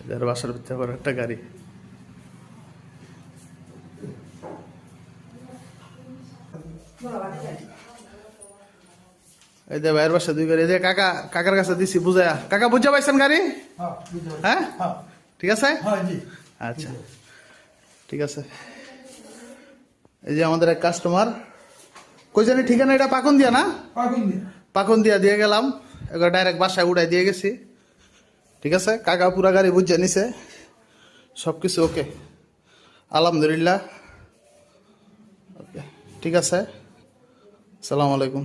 এদের বাসার ভিতরে আবার একটা গাড়ি। এই যে ভাইয়ের বাসা 2 গাড়ি। এই যে কাকার কাছে দিছি বুঝায়া। কাকা বুঝা পাইছেন গাড়ি? হ্যাঁ, ঠিক আছে। আচ্ছা, ঠিক আছে। এই যে আমাদের এক কাস্টমার, কই জানি ঠিকানা, এটা পাকুন দিয়া না? পাকুন দিয়া দিয়ে গেলাম, এবার ডাইরেক্ট বাসায় উড়াই দিয়ে গেছি। ঠিক আছে, কাকা পুরা গাড়ি বুঝে নিছে, সবকিছু ওকে, আলহামদুলিল্লাহ। ওকে, ঠিক আছে, আসসালামু আলাইকুম।